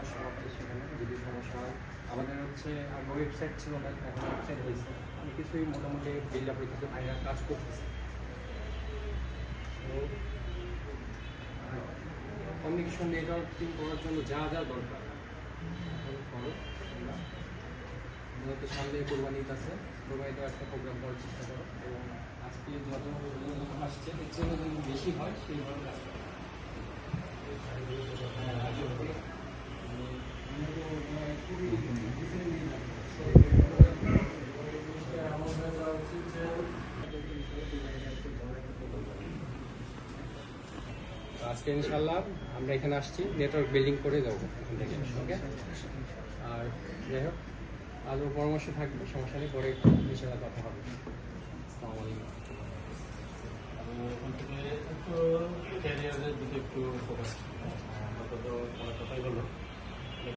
সমস্যা হচ্ছে সেখানে যদি সমস্যা হয় আমাদের হচ্ছে আগে ওয়েবসাইট ছিল না, এখন ওয়েবসাইট হয়েছে, আমি কিছুই মোটামুটি বিল্ড আপ হইতেছে, ভাইরা কাজ করতেছে। তো কমিউনিকেশন নেটওয়ার্কিং করার জন্য যা যা দরকার করো। মূলত সামনে কোরবানি ঈদ আছে, কোরবানিতেও একটা প্রোগ্রাম করার চেষ্টা করো এবং আজকে যত আসছে এর জন্য যদি বেশি হয় সেইভাবে কাজ করো। আজকে ইনশাল্লাহ আমরা এখানে আসছি নেটওয়ার্ক বিল্ডিং করে যাবো এখান থেকে, ওকে? আর যাই হোক আরও পরামর্শ থাকবে, সমস্যা নেই, পরে ইনশাল্লাহ কথা হবে। আসসালামু আলাইকুম। ওখান থেকে একটু ক্যারিয়ারের দিকে একটু ফোকাস, আমরা তো কথাই বলবো